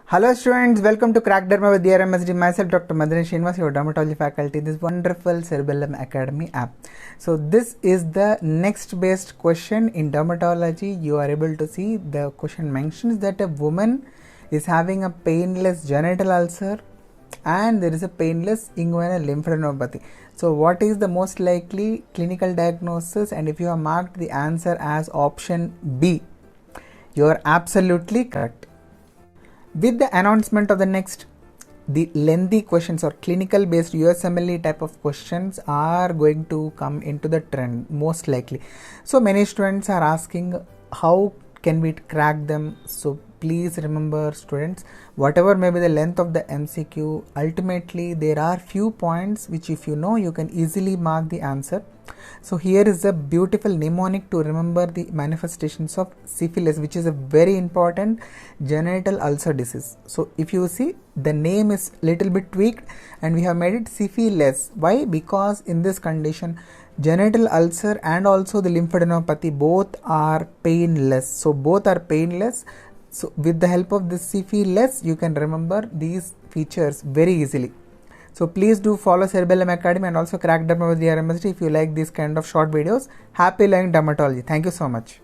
Hello students, welcome to Crack Derma with DrMSD. Myself Dr. Maddineni Srinivas, your dermatology faculty, this wonderful Cerebellum Academy app. So this is the next based question in dermatology. You are able to see the question mentions that a woman is having a painless genital ulcer and there is a painless inguinal lymphadenopathy. So what is the most likely clinical diagnosis? And if you have marked the answer as option B, you are absolutely correct. With the announcement of the lengthy questions or clinical based USMLE type of questions are going to come into the trend most likely. So many students are asking how can we crack them. So please remember students, whatever may be the length of the MCQ, ultimately there are few points which if you know you can easily mark the answer. So here is a beautiful mnemonic to remember the manifestations of syphilis, which is a very important genital ulcer disease. So if you see, the name is little bit tweaked and we have made it syphiLESS. Why? Because in this condition genital ulcer and also the lymphadenopathy both are painless. So both are painless. So with the help of this syphiLESS you can remember these features very easily. So please do follow Cerebellum Academy and also Crack Derma with DrMSD if you like these kind of short videos. Happy learning dermatology. Thank you so much.